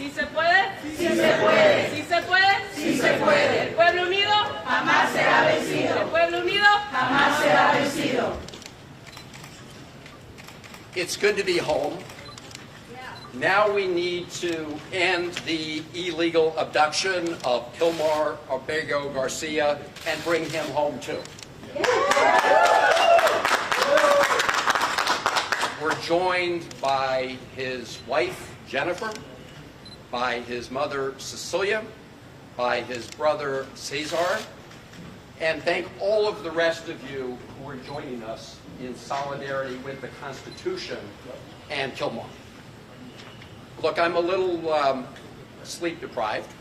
¿Sí se puede? Sí se puede. ¿Sí se puede? Sí se puede. El pueblo unido Jamás será vencido. El pueblo unido Jamás será vencido. It's good to be home. Now we need to end the illegal abduction of Kilmar Abrego Garcia and bring him home too. We're joined by his wife, Jennifer, by his mother, Cecilia, by his brother, Cesar, and thank all of the rest of you who are joining us in solidarity with the Constitution and Kilmar. Look, I'm a little sleep deprived,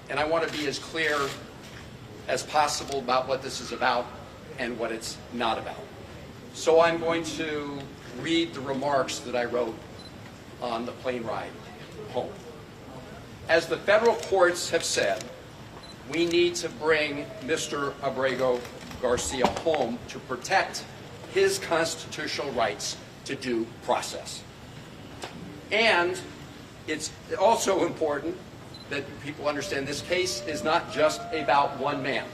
and I want to be as clear as possible about what this is about and what it's not about. So I'm going to read the remarks that I wrote on the plane ride home. As the federal courts have said, we need to bring Mr. Abrego Garcia home to protect his constitutional rights to due process. And it's also important that people understand this case is not just about one man.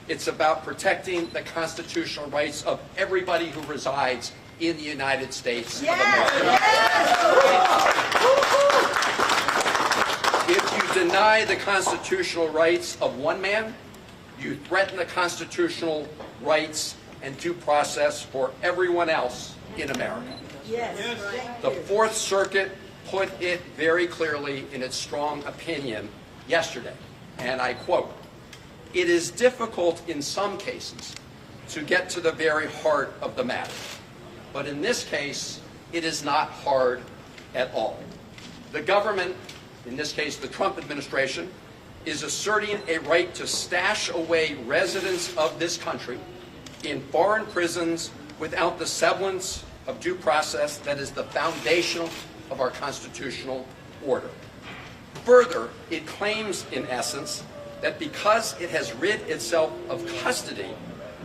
It's about protecting the constitutional rights of everybody who resides in the United States of America. If you deny the constitutional rights of one man, you threaten the constitutional rights and due process for everyone else in America. The Fourth Circuit put it very clearly in its strong opinion yesterday, and I quote, "It is difficult in some cases to get to the very heart of the matter, but in this case, it is not hard at all. The government, in this case the Trump administration, is asserting a right to stash away residents of this country in foreign prisons without the semblance of due process that is the foundation of our constitutional order. Further, it claims, in essence, that because it has rid itself of custody,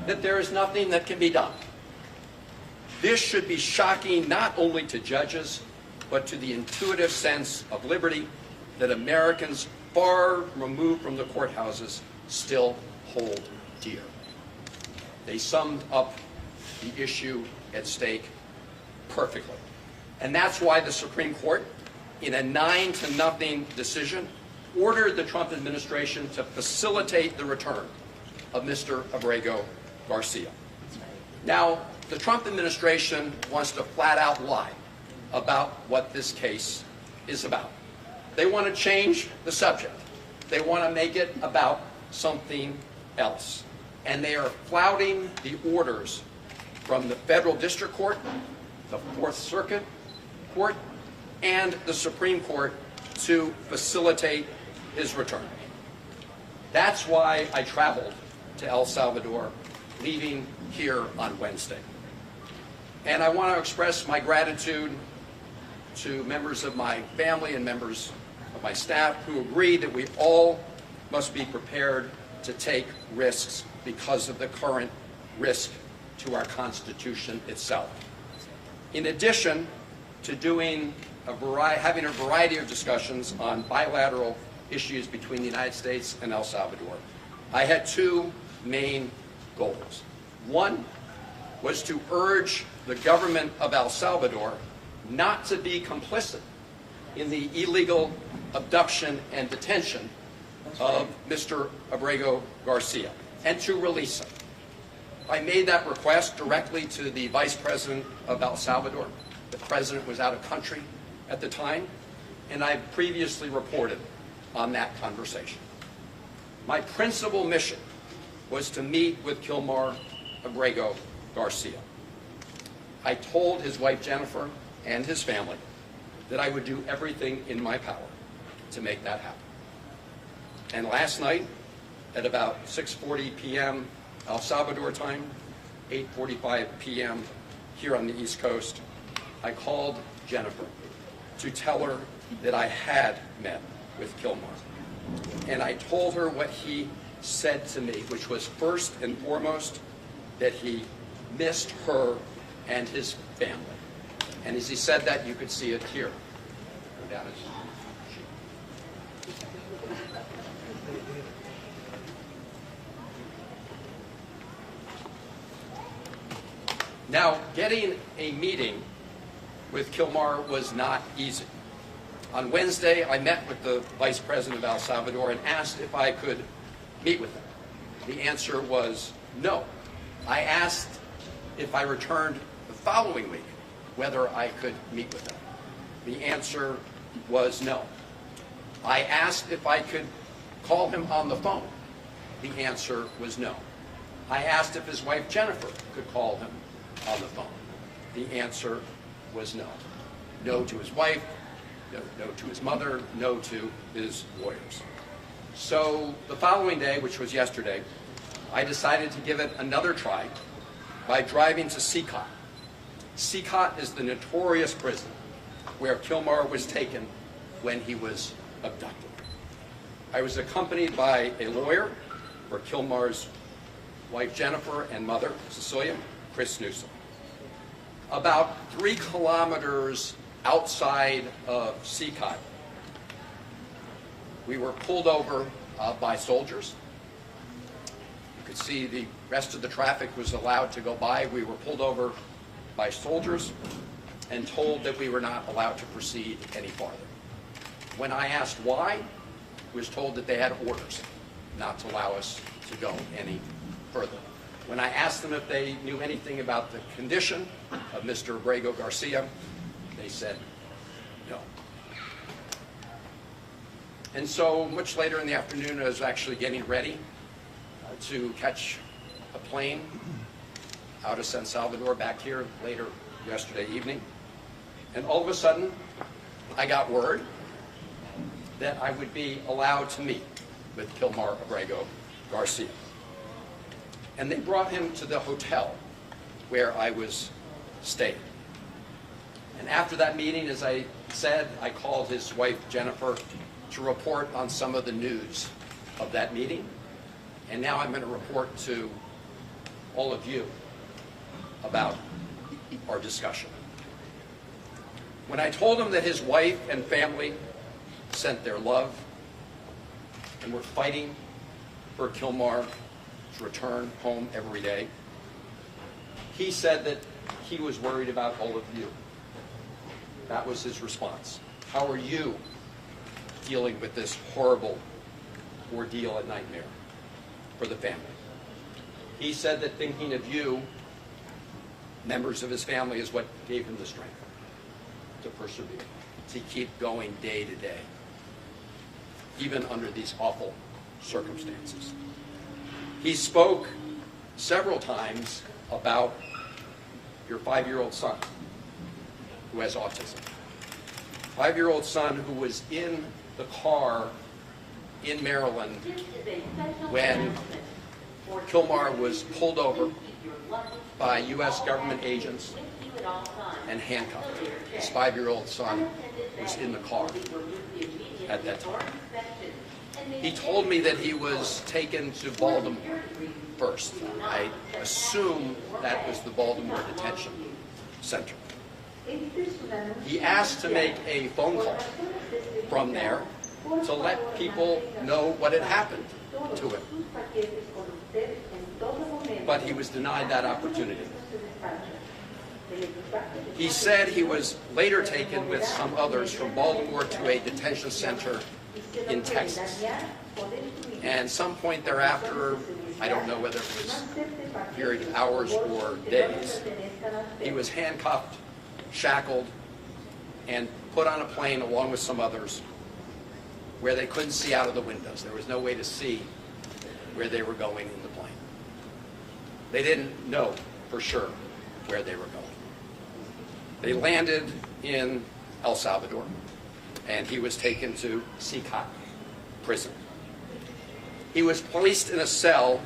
that there is nothing that can be done. This should be shocking not only to judges, but to the intuitive sense of liberty that Americans far removed from the courthouses still hold dear." They summed up the issue at stake perfectly. And that's why the Supreme Court, in a 9-0 decision, ordered the Trump administration to facilitate the return of Mr. Abrego Garcia. Now, the Trump administration wants to flat out lie about what this case is about. They want to change the subject. They want to make it about something else. And they are flouting the orders from the Federal District Court, the Fourth Circuit Court, and the Supreme Court to facilitate his return. That's why I traveled to El Salvador, leaving here on Wednesday. And I want to express my gratitude to members of my family and members of my staff who agree that we all must be prepared to take risks because of the current risk to our Constitution itself. In addition to having a variety of discussions on bilateral issues between the United States and El Salvador, I had two main goals. One was to urge the government of El Salvador not to be complicit in the illegal abduction and detention of Mr. Abrego Garcia and to release him. I made that request directly to the Vice President of El Salvador. The President was out of country at the time, and I previously reported on that conversation. My principal mission was to meet with Kilmar Abrego Garcia. I told his wife Jennifer and his family that I would do everything in my power to make that happen. And last night, at about 6:40 p.m. El Salvador time, 8:45 p.m. here on the East Coast, I called Jennifer to tell her that I had met with Kilmar. And I told her what he said to me, which was first and foremost that he missed her and his family. And as he said that, you could see it here. Go down Now, getting a meeting with Kilmar was not easy. On Wednesday, I met with the Vice President of El Salvador and asked if I could meet with him. The answer was no. I asked if I returned the following week whether I could meet with him. The answer was no. I asked if I could call him on the phone. The answer was no. I asked if his wife Jennifer could call him on the phone. The answer was no. No to his wife, no to his mother, no to his lawyers. So the following day, which was yesterday, I decided to give it another try by driving to Sikot. Sikot is the notorious prison where Kilmar was taken when he was abducted. I was accompanied by a lawyer for Kilmar's wife Jennifer and mother Cecilia, Chris Newsom. About 3 kilometers outside of Sikot, we were pulled over by soldiers. You could see the rest of the traffic was allowed to go by. We were pulled over by soldiers and told that we were not allowed to proceed any farther. When I asked why, I was told that they had orders not to allow us to go any further. When I asked them if they knew anything about the condition of Mr. Abrego Garcia, they said no. And so much later in the afternoon, I was actually getting ready to catch a plane out of San Salvador back here later yesterday evening. And all of a sudden, I got word that I would be allowed to meet with Kilmar Abrego Garcia. And they brought him to the hotel where I was staying. And after that meeting, as I said, I called his wife Jennifer to report on some of the news of that meeting. And now I'm going to report to all of you about our discussion. When I told him that his wife and family sent their love and were fighting for Kilmar to return home every day, he said that he was worried about all of you. That was his response. How are you dealing with this horrible ordeal and nightmare for the family? He said that thinking of you, members of his family, is what gave him the strength to persevere, to keep going day to day, even under these awful circumstances. He spoke several times about your 5-year-old son who has autism. 5-year-old son who was in the car in Maryland when Kilmar was pulled over by U.S. government agents and handcuffed. His 5-year-old son was in the car at that time. He told me that he was taken to Baltimore first. I assume that was the Baltimore Detention Center. He asked to make a phone call from there to let people know what had happened to him. But he was denied that opportunity. He said he was later taken with some others from Baltimore to a detention center in Texas. And some point thereafter, I don't know whether it was a period of hours or days, he was handcuffed, shackled, and put on a plane along with some others where they couldn't see out of the windows. There was no way to see where they were going in the plane. They didn't know for sure where they were going. They landed in El Salvador, and he was taken to Sikot prison. He was placed in a cell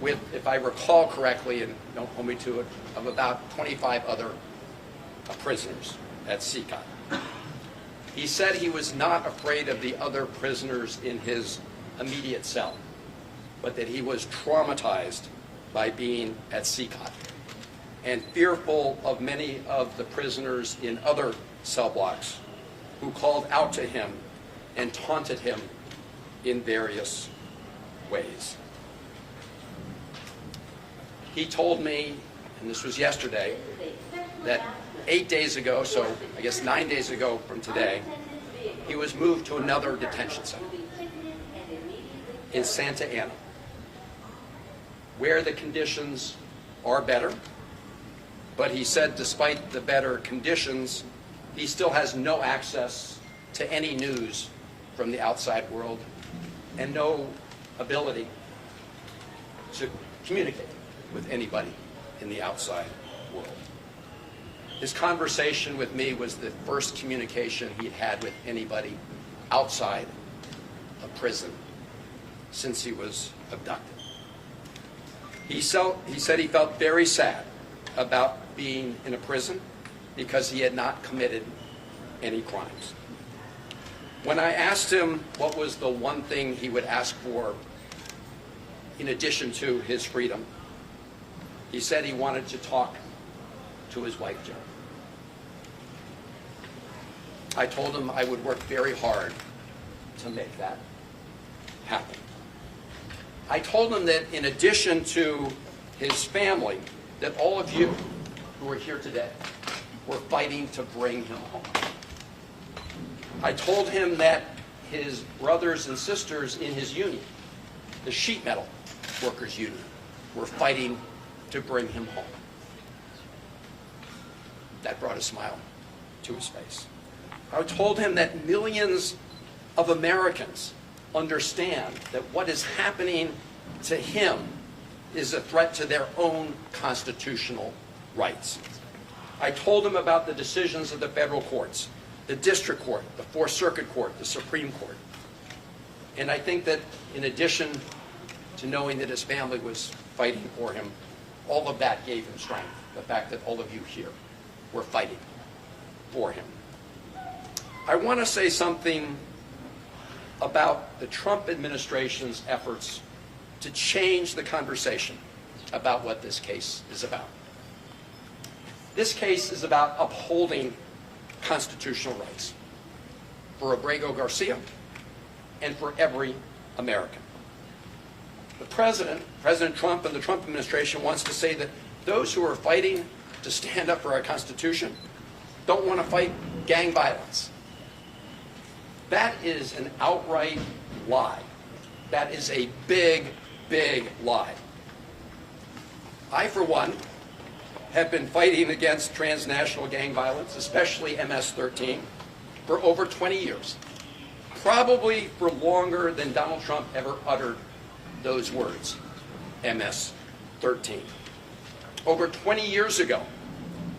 with, if I recall correctly, and don't hold me to it, of about 25 other prisoners at Sikot. He said he was not afraid of the other prisoners in his immediate cell, but that he was traumatized by being at Sikot and fearful of many of the prisoners in other cell blocks who called out to him and taunted him in various ways. He told me and this was yesterday, that 8 days ago, so I guess 9 days ago from today, he was moved to another detention center in Santa Ana, where the conditions are better. But he said despite the better conditions, he still has no access to any news from the outside world and no ability to communicate with anybody in the outside world. His conversation with me was the first communication he'd had with anybody outside a prison since he was abducted. He said he felt very sad about being in a prison because he had not committed any crimes. When I asked him what was the one thing he would ask for in addition to his freedom, he said he wanted to talk to his wife, Joan. I told him I would work very hard to make that happen. I told him that in addition to his family, that all of you who are here today were fighting to bring him home. I told him that his brothers and sisters in his union, the sheet metal workers union, were fighting to bring him home. That brought a smile to his face. I told him that millions of Americans understand that what is happening to him is a threat to their own constitutional rights. I told him about the decisions of the federal courts, the district court, the Fourth Circuit Court, the Supreme Court. And I think that in addition to knowing that his family was fighting for him, all of that gave him strength, the fact that all of you here were fighting for him. I want to say something about the Trump administration's efforts to change the conversation about what this case is about. This case is about upholding constitutional rights for Abrego Garcia and for every American. The President Trump and the Trump administration wants to say that those who are fighting to stand up for our Constitution don't want to fight gang violence. That is an outright lie. That is a big, big lie. I, for one, have been fighting against transnational gang violence, especially MS-13, for over 20 years. Probably for longer than Donald Trump ever uttered those words, MS-13. Over 20 years ago,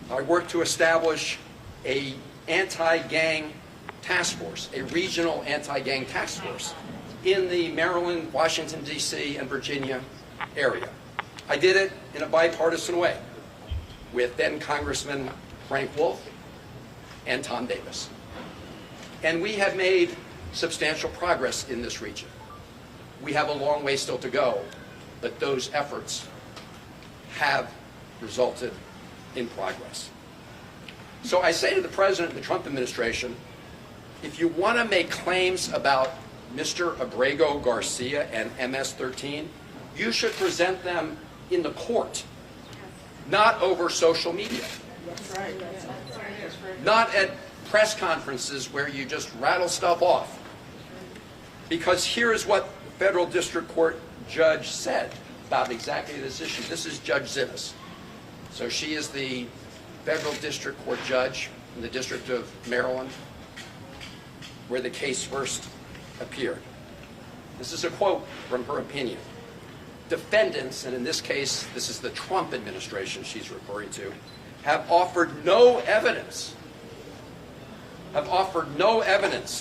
I worked to establish an anti-gang task force, a regional anti-gang task force in the Maryland, Washington, D.C., and Virginia area. I did it in a bipartisan way with then Congressman Frank Wolf and Tom Davis. And we have made substantial progress in this region. We have a long way still to go, but those efforts have resulted in progress. So I say to the President and the Trump administration, if you want to make claims about Mr. Abrego Garcia and MS-13, you should present them in the court, not over social media. That's right. Not at press conferences where you just rattle stuff off. Because here is what the federal district court judge said about exactly this issue. This is Judge Zinnes. So she is the federal district court judge in the District of Maryland, where the case first appeared. This is a quote from her opinion. Defendants, and in this case, this is the Trump administration she's referring to, have offered no evidence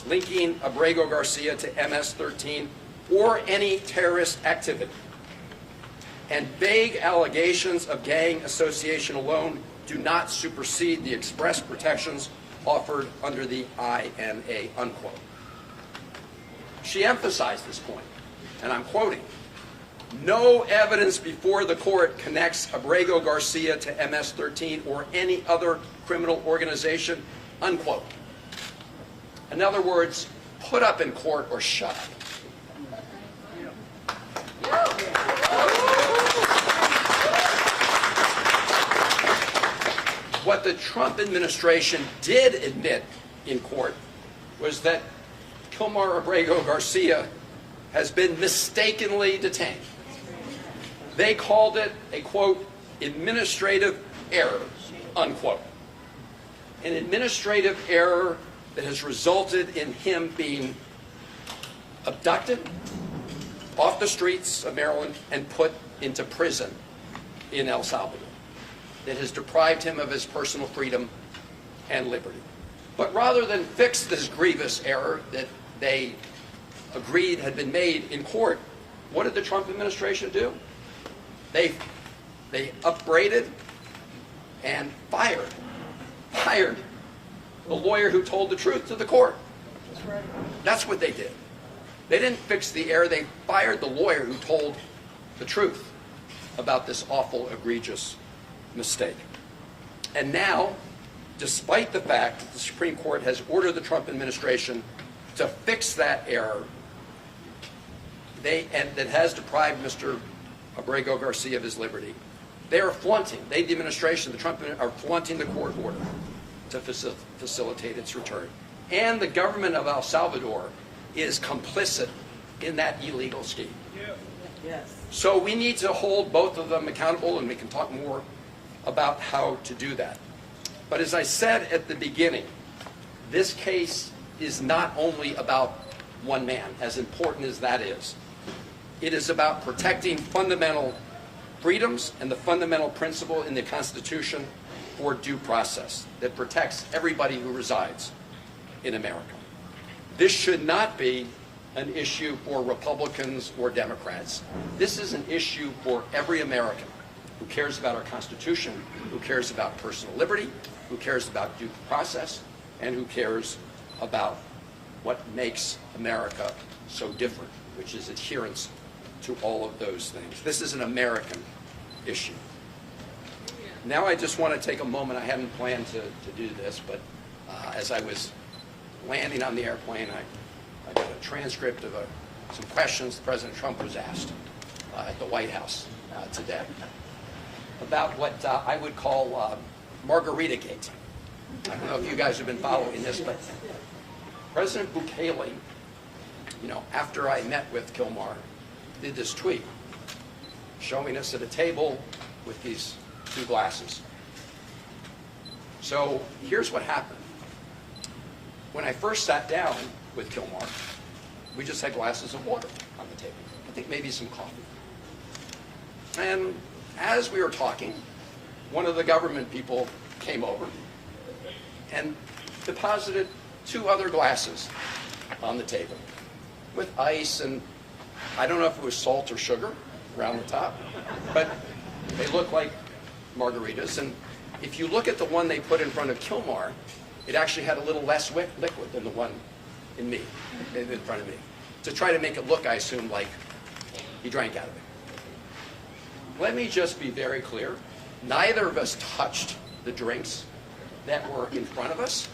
linking Abrego Garcia to MS-13 or any terrorist activity. And vague allegations of gang association alone do not supersede the express protections offered under the INA, unquote. She emphasized this point, and I'm quoting, "No evidence before the court connects Abrego Garcia to MS-13 or any other criminal organization," unquote. In other words, put up in court or shut up. What the Trump administration did admit in court was that Kilmar Abrego Garcia has been mistakenly detained. They called it a, quote, administrative error, unquote. An administrative error that has resulted in him being abducted off the streets of Maryland and put into prison in El Salvador. That has deprived him of his personal freedom and liberty. But rather than fix this grievous error that they agreed had been made in court, what did the Trump administration do? They upbraided and fired the lawyer who told the truth to the court. That's what they did. They didn't fix the error, they fired the lawyer who told the truth about this awful, egregious mistake. And now, despite the fact that the Supreme Court has ordered the Trump administration to fix that error, and that has deprived Mr. Abrego Garcia of his liberty, they are flaunting, the administration, the Trump are flaunting the court order to facilitate its return. And the government of El Salvador is complicit in that illegal scheme. Yes. So we need to hold both of them accountable, and we can talk more about how to do that. But as I said at the beginning, this case is not only about one man, as important as that is. It is about protecting fundamental freedoms and the fundamental principle in the Constitution for due process that protects everybody who resides in America. This should not be an issue for Republicans or Democrats. This is an issue for every American who cares about our Constitution, who cares about personal liberty, who cares about due process, and who cares about what makes America so different, which is adherence to all of those things. This is an American issue. Now I just want to take a moment. I hadn't planned to do this, but as I was landing on the airplane, I got a transcript of some questions President Trump was asked at the White House today about what I would call margarita gate. I don't know if you guys have been following this, but President Bukele, after I met with Kilmar, did this tweet showing us at a table with these two glasses. So here's what happened. When I first sat down with Kilmar, we just had glasses of water on the table. I think maybe some coffee. And as we were talking, one of the government people came over and deposited two other glasses on the table with ice, and I don't know if it was salt or sugar around the top, but they look like margaritas. And if you look at the one they put in front of Kilmar, it actually had a little less liquid than the one in front of me, to try to make it look, I assume, like he drank out of it. Let me just be very clear. Neither of us touched the drinks that were in front of us.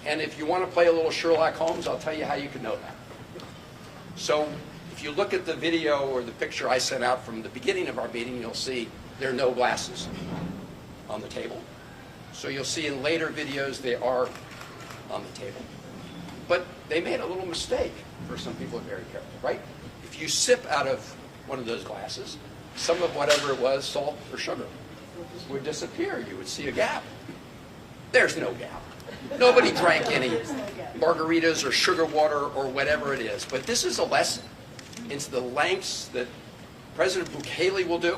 And if you want to play a little Sherlock Holmes, I'll tell you how you can know that. So if you look at the video or the picture I sent out from the beginning of our meeting, you'll see there are no glasses on the table. So you'll see in later videos they are on the table. But they made a little mistake. For some people are very careful, right? If you sip out of one of those glasses, some of whatever it was, salt or sugar, would disappear. You would see a gap. There's no gap. Nobody drank any margaritas or sugar water or whatever it is. But this is a lesson into the lengths that President Bukele will do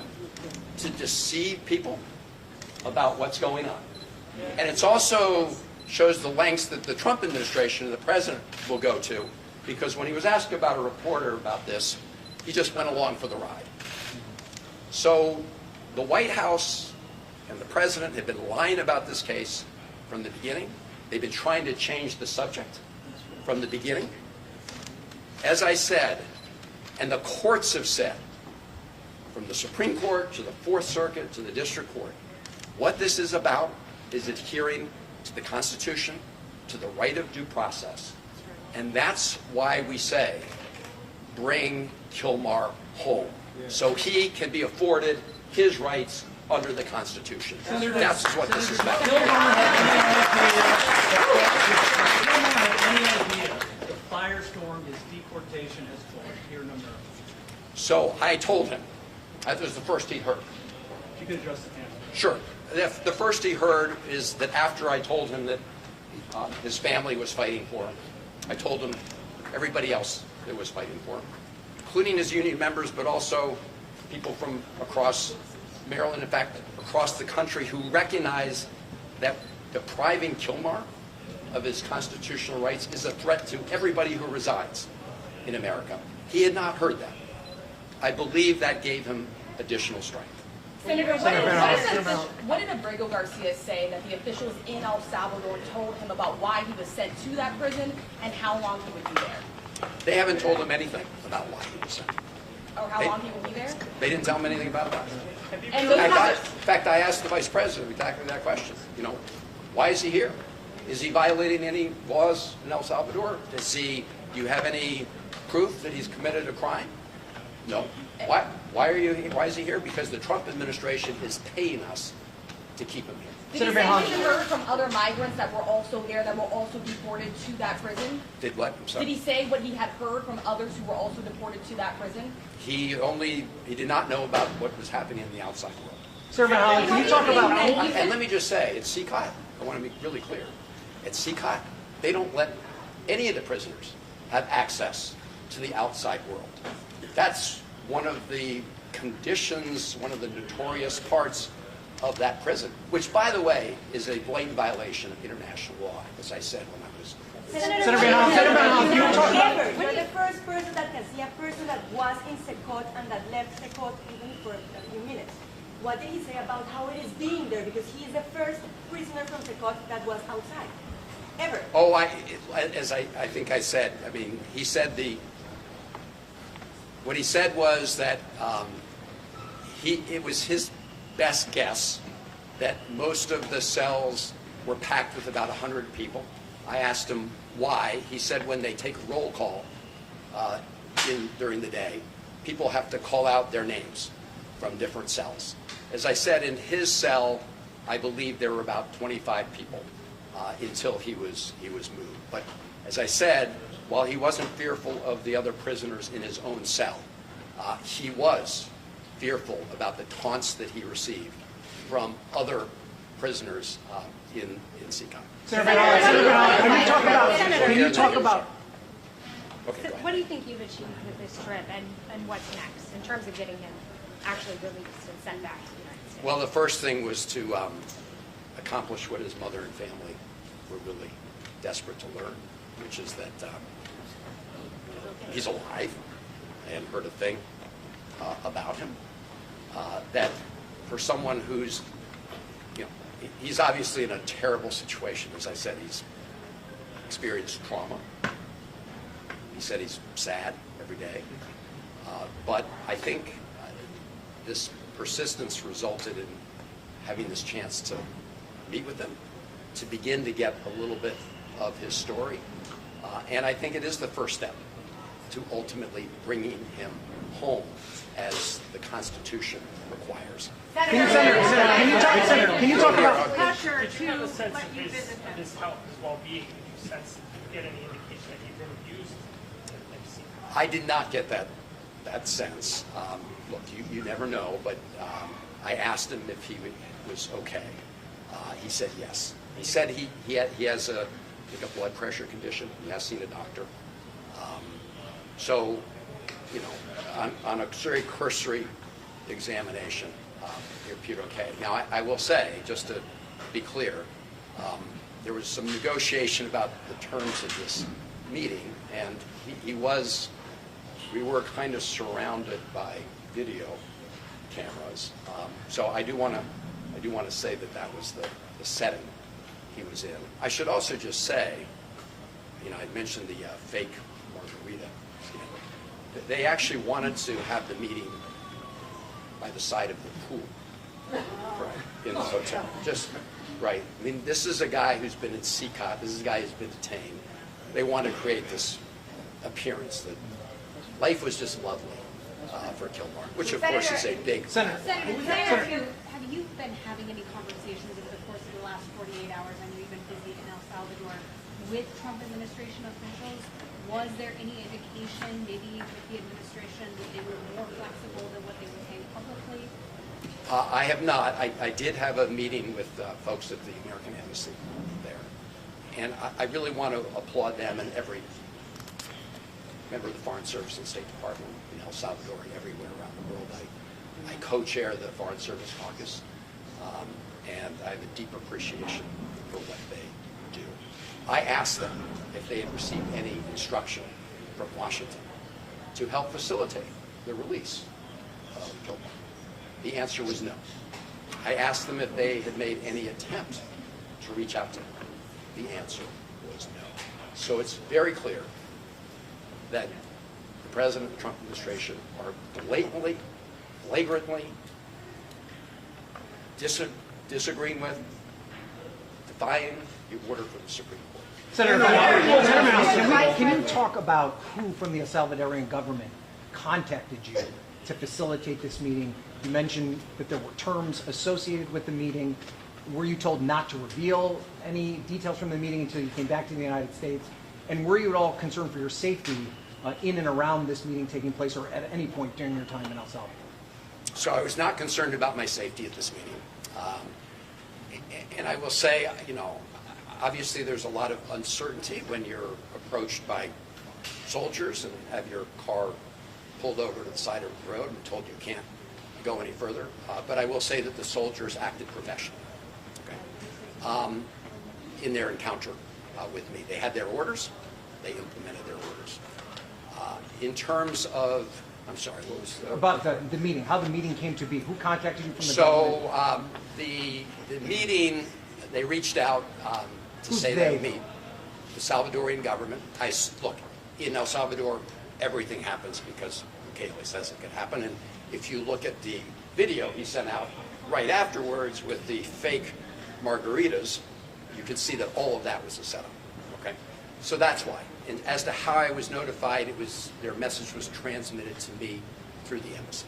to deceive people about what's going on. And it also shows the lengths that the Trump administration and the president will go to, because when he was asked about a reporter about this, he just went along for the ride. So the White House and the president have been lying about this case from the beginning. They've been trying to change the subject from the beginning. As I said, and the courts have said, from the Supreme Court to the Fourth Circuit to the District Court, what this is about is adhering to the Constitution, to the right of due process. And that's why we say, bring Kilmar home, so he can be afforded his rights under the Constitution. That's what this is about. Kilmar had any idea the firestorm his deportation has caused here in America? So I told him, that was the first he'd heard. You could address the panel. Sure. The first he heard is that after I told him that his family was fighting for him, I told him everybody else that was fighting for him, including his union members, but also people from across Maryland, in fact, across the country, who recognize that depriving Kilmar of his constitutional rights is a threat to everybody who resides in America. He had not heard that. I believe that gave him additional strength. Senator, what did Abrego Garcia say that the officials in El Salvador told him about why he was sent to that prison and how long he would be there? They haven't told him anything about why he was sent. Or how long he would be there? They didn't tell him anything about that. And In fact, I asked the vice president exactly that question. You know, why is he here? Is he violating any laws in El Salvador? Do you have any proof that he's committed a crime? No. Why is he here? Because the Trump administration is paying us to keep him here. Did he say he had heard from other migrants that were also there, that were also deported to that prison? Did what? I'm sorry. Did he say what he had heard from others who were also deported to that prison? He did not know about what was happening in the outside world. Senator Hollen, can you talk about... And let me just say, at CCOT, I want to be really clear, at CCOT, they don't let any of the prisoners have access to the outside world. That's one of the conditions, one of the notorious parts of that prison, which, by the way, is a blatant violation of international law, as I said when I was... Senator Hollen, can you talk about... You're the first person that can see a person that was in Secot and that left Secot even for a few minutes. What did he say about how it is being there? Because he is the first prisoner from Secot that was outside, ever. Oh, as I think I said, I mean, he said what he said was that it was his best guess that most of the cells were packed with about 100 people. I asked him why. He said when they take a roll call during the day, people have to call out their names from different cells. As I said, in his cell, I believe there were about 25 people until he was moved. But as I said, while he wasn't fearful of the other prisoners in his own cell, he was fearful about the taunts that he received from other prisoners in CCOT. Senator Hollen, can you talk about... Okay, So what do you think you've achieved with this trip, and what's next in terms of getting him actually released and sent back to the United States? Well, the first thing was to accomplish what his mother and family were really desperate to learn, which is that he's alive. I hadn't heard a thing about him. That for someone who's, he's obviously in a terrible situation. As I said, he's experienced trauma. He said he's sad every day. But I think this persistence resulted in having this chance to meet with him, to begin to get a little bit of his story. And I think it is the first step to ultimately bringing him home as the Constitution requires. Can you talk about... Pressure to let you visit him. His health, his well-being, did you sense, get any indication that he'd been abused? I did not get that sense. Look, you never know, but I asked him if he was okay. He said yes. He said he has a blood pressure condition. He has seen a doctor. So, on a very cursory examination, he appeared okay. Now, I will say, just to be clear, there was some negotiation about the terms of this meeting, and we were kind of surrounded by video cameras. So I do want to say that was the setting he was in. I should also just say, I mentioned the fake margarita. They actually wanted to have the meeting by the side of the pool, in the hotel. Just right. I mean, this is a guy who's been in CCOT. This is a guy who's been detained. They want to create this appearance that life was just lovely for Kilmar, which of course is a big... Senator, have you been having any conversations over the course of the last 48 hours? I know you've been busy in El Salvador with Trump administration officials. Was there any indication, maybe with the administration, that they were more flexible than what they were saying publicly? I have not. I did have a meeting with folks at the American Embassy there. And I really want to applaud them and every member of the Foreign Service and State Department in El Salvador and everywhere around the world. I co-chair the Foreign Service Caucus, and I have a deep appreciation for what they do. I asked them if they had received any instruction from Washington to help facilitate the release of Kilmar. The answer was no. I asked them if they had made any attempt to reach out to him. The answer was no. So it's very clear that the President and the Trump administration are blatantly, flagrantly disagreeing with, defying the order from the Supreme Court. Senator, can you talk about who from the El Salvadorian government contacted you to facilitate this meeting? You mentioned that there were terms associated with the meeting. Were you told not to reveal any details from the meeting until you came back to the United States? And were you at all concerned for your safety in and around this meeting taking place or at any point during your time in El Salvador? So I was not concerned about my safety at this meeting. And I will say, obviously there's a lot of uncertainty when you're approached by soldiers and have your car pulled over to the side of the road and told you can't go any further. But I will say that the soldiers acted professionally, okay, in their encounter with me. They had their orders. They implemented their orders. In terms of, I'm sorry, what was about the meeting? How the meeting came to be? Who contacted you from the So government? the meeting, they reached out to Who's say they? they would meet. The Salvadorian government. Look, in El Salvador, everything happens because Bukele says it could happen. And if you look at the video he sent out right afterwards with the fake margaritas, you can see that all of that was a setup. Okay, so that's why. And as to how I was notified, their message was transmitted to me through the embassy.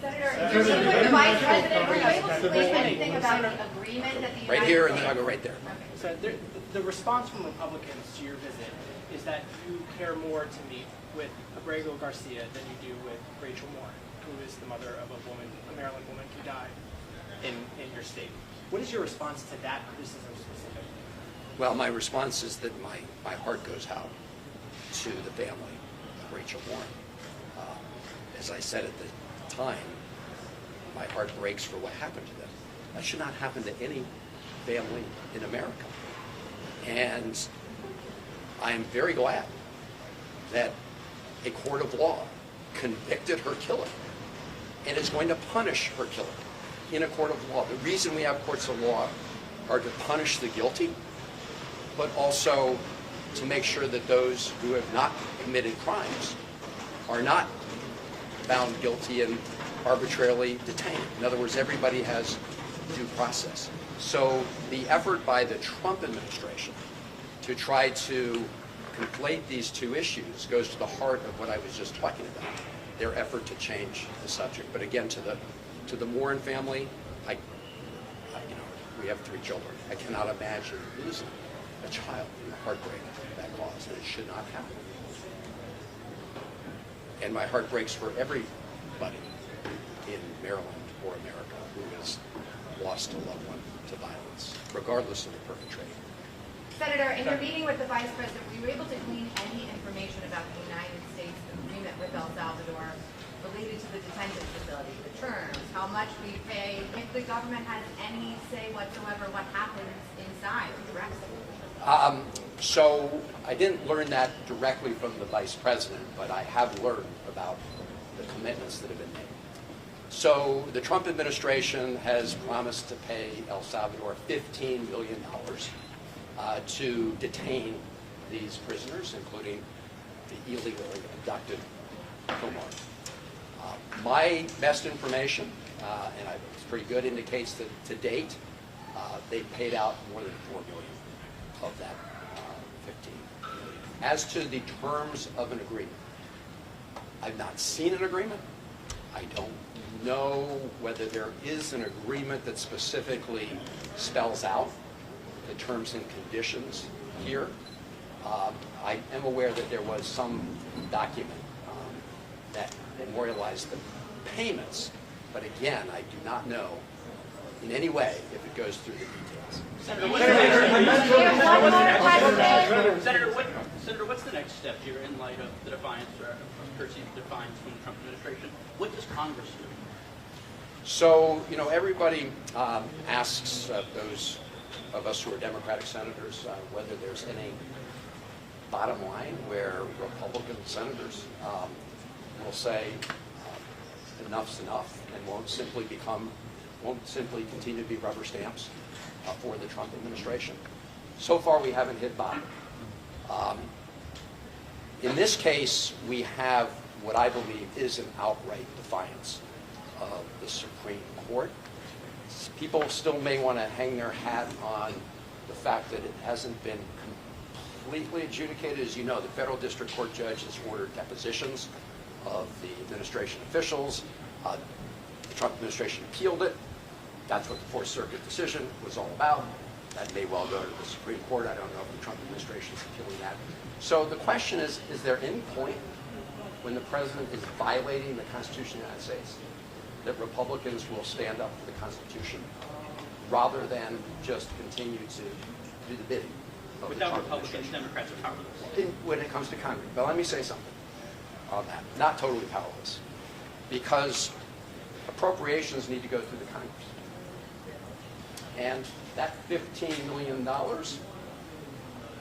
Senator, the Vice President, were you able to explain anything about the agreement that the United Right here, and States... then I'll go right there. So the response from Republicans to your visit is that you care more to meet with Abrego Garcia than you do with Rachel Moore, who is the mother of a Maryland woman who died in your state. What is your response to that criticism specifically? Well, my response is that my heart goes out to the family of Rachel Moore. As I said at the time, my heart breaks for what happened to them. That should not happen to any family in America. And I am very glad that a court of law convicted her killer and is going to punish her killer in a court of law. The reason we have courts of law are to punish the guilty, but also to make sure that those who have not committed crimes are not found guilty and arbitrarily detained. In other words, everybody has due process. So the effort by the Trump administration to try to conflate these two issues goes to the heart of what I was just talking about, their effort to change the subject. But again, to the Moore family, we have 3 children. I cannot imagine losing a child in the heartbreak that caused, and it should not happen. And my heart breaks for everybody in Maryland or America who has lost a loved one to violence, regardless of the perpetrator. Senator, in your meeting with the Vice President, were you able to glean any information about the United States agreement with El Salvador related to the detention facility, the terms, how much we pay, if the government has any say whatsoever what happens inside directly? So I didn't learn that directly from the Vice President, but I have learned about the commitments that have been made. So the Trump administration has promised to pay El Salvador $15 million to detain these prisoners, including the illegally abducted Kilmar. My best information, and it's pretty good, indicates that to date they've paid out more than $4 million of that 15 million. As to the terms of an agreement, I've not seen an agreement. I don't know whether there is an agreement that specifically spells out the terms and conditions here. I am aware that there was some document that memorialized the payments, but again, I do not know in any way if it goes through the details. Senator, what's the next step here in light of the defiance, or perceived defiance from the Trump administration? What does Congress do? So, you know, everybody asks those of us who are Democratic senators whether there's any bottom line where Republican senators will say enough's enough and won't simply continue to be rubber stamps for the Trump administration. So far, we haven't hit bottom. In this case, we have what I believe is an outright defiance of the Supreme Court. People still may want to hang their hat on the fact that it hasn't been completely adjudicated. As you know, the federal district court judge has ordered depositions of the administration officials. The Trump administration appealed it. That's what the Fourth Circuit decision was all about. That may well go to the Supreme Court. I don't know if the Trump administration is appealing that. So the question is there any point when the president is violating the Constitution of the United States that Republicans will stand up for the Constitution rather than just continue to do the bidding of Without the Trump Republicans, administration? Democrats are powerless. When it comes to Congress. But let me say something on that. Not totally powerless. Because appropriations need to go through the Congress. And that $15 million,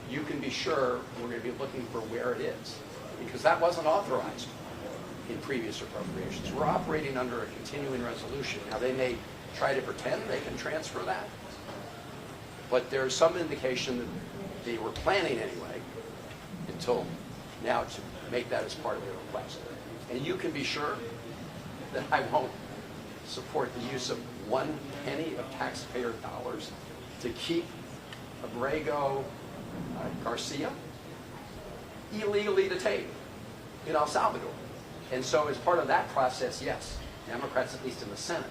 you can be sure we're going to be looking for where it is. Because that wasn't authorized in previous appropriations. We're operating under a continuing resolution. Now, they may try to pretend they can transfer that. But there's some indication that they were planning anyway, until now, to make that as part of their request. And you can be sure that I won't support the use of 1 penny of taxpayer dollars to keep Abrego Garcia illegally detained in El Salvador. And so as part of that process, yes, Democrats, at least in the Senate,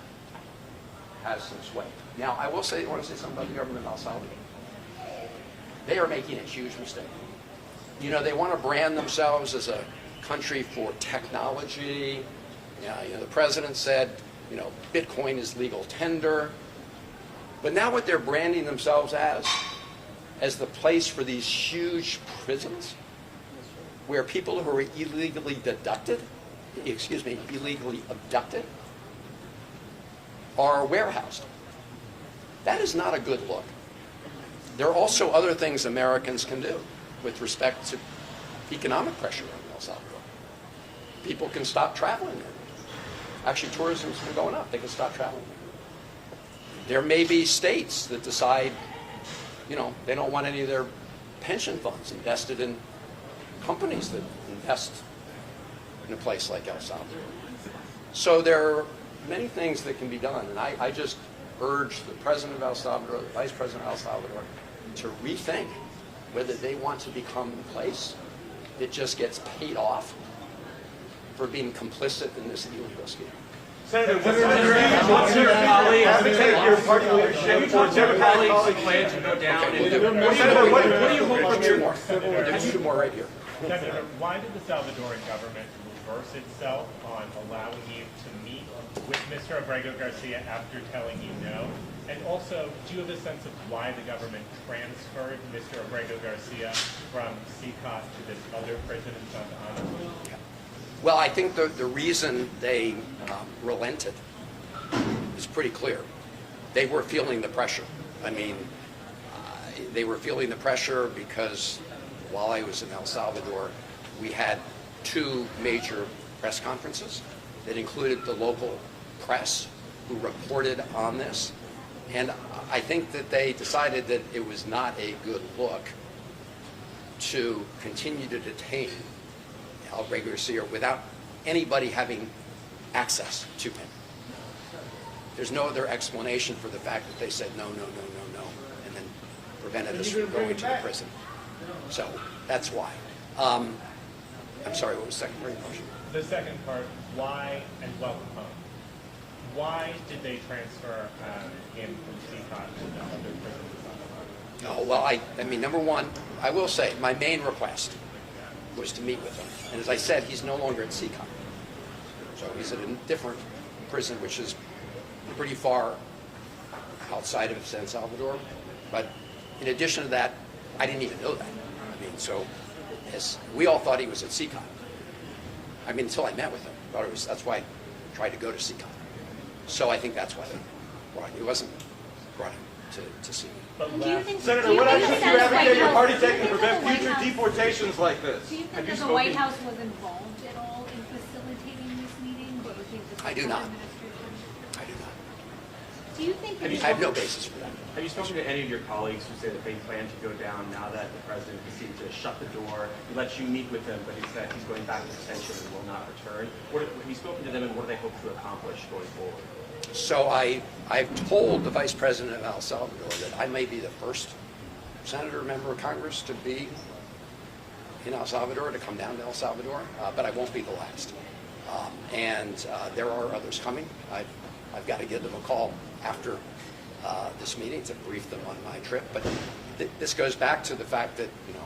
has some sway. Now, I want to say something about the government of El Salvador. They are making a huge mistake. You know, they want to brand themselves as a country for technology. You know, the president said, you know, Bitcoin is legal tender. But now what they're branding themselves as the place for these huge prisons where people who are illegally abducted are warehoused. That is not a good look. There are also other things Americans can do with respect to economic pressure on El Salvador. People can stop traveling there. Actually, tourism's been going up. They can stop traveling there. There may be states that decide, you know, they don't want any of their pension funds invested in companies that invest in a place like El Salvador. So there are many things that can be done, and I just urge the president of El Salvador, the vice president of El Salvador, to rethink whether they want to become the place that just gets paid off for being complicit in this illegal scheme. Senator, what's your colleagues plan to go down? What do you hope to do more? There's two more right here. Senator, why did the Salvadoran government reverse itself on allowing you to meet with Mr. Abrego Garcia after telling you no? And also, do you have a sense of why the government transferred Mr. Abrego Garcia from CCOT to this other prison in Santa Ana? Well, I think the reason they relented is pretty clear. They were feeling the pressure. I mean, they were feeling the pressure because while I was in El Salvador, we had 2 major press conferences that included the local press who reported on this. And I think that they decided that it was not a good look to continue to detain Abrego Garcia without anybody having access to him. There's no other explanation for the fact that they said no, and then prevented us from going to the prison. So that's why. I'm sorry, what was the second part of your question? The second part, why and welcome home. Why did they transfer him from CCOT to the other prison in Salvador? No, well, I mean, number one, I will say, my main request was to meet with him. And as I said, he's no longer at CCOT. So he's at a different prison, which is pretty far outside of San Salvador. But in addition to that, I didn't even know that. I mean, so as we all thought he was at CCOT. I mean, until I met with him. That's why I tried to go to CCOT. So I think that's why they brought him. He wasn't brought him to see me. But Do you think, Senator, do you what think actions do that you the advocate White your House- party do you take to think that prevent the White future House- deportations like this? Do you Have think you that the White spoken? House was involved at all in facilitating this meeting? Do you think the I do Trump not. administration? I do not. Do you think that I have no basis for that. Have you spoken to any of your colleagues who say that they plan to go down now that the president has seemed to shut the door? He lets you meet with him, but he said he's going back to detention and will not return. Have you spoken to them, and what do they hope to accomplish going forward? So I've told the Vice President of El Salvador that I may be the first senator or member of Congress to be in El Salvador, to come down to El Salvador, but I won't be the last. There are others coming. I've got to give them a call after this meeting to brief them on my trip. But this goes back to the fact that, you know,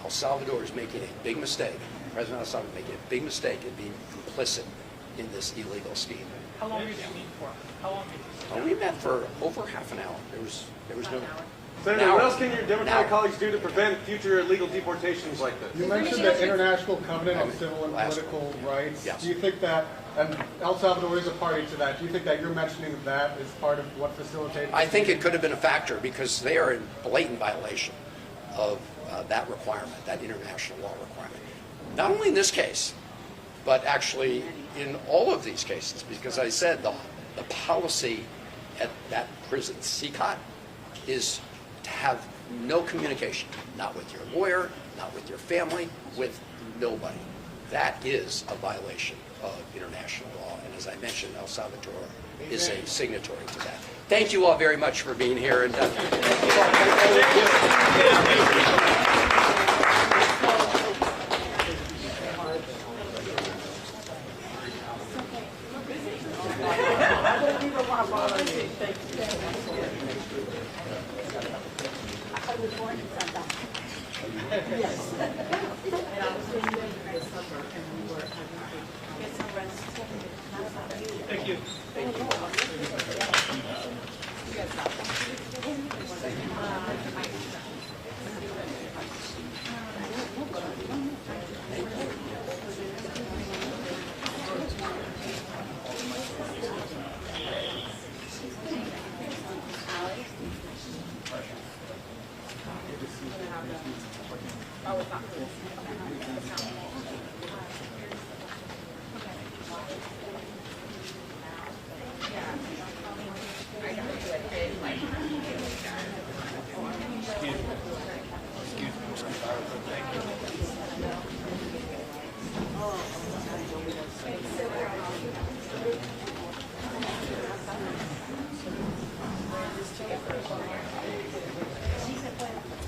El Salvador is making a big mistake. President El Salvador is making a big mistake in being complicit in this illegal scheme. How long did you meet for? How long did you sit We met for over half an hour. There was no. Senator, Now- what else can your Democratic now- colleagues do to prevent future illegal deportations like this? You mentioned the International Covenant of Civil and Last Political Rights. Yes. Do you think that, and El Salvador is a party to that, do you think that you're mentioning that is part of what facilitated? I think it could have been a factor because they are in blatant violation of that requirement, that international law requirement. Not only in this case, but actually in all of these cases, because I said the policy at that prison, CCOT, is to have no communication, not with your lawyer, not with your family, with nobody. That is a violation of international law. And as I mentioned, El Salvador is a signatory to that. Thank you all very much for being here. And Thank you.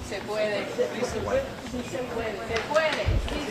Se puede. Sí se puede. Se puede. Sí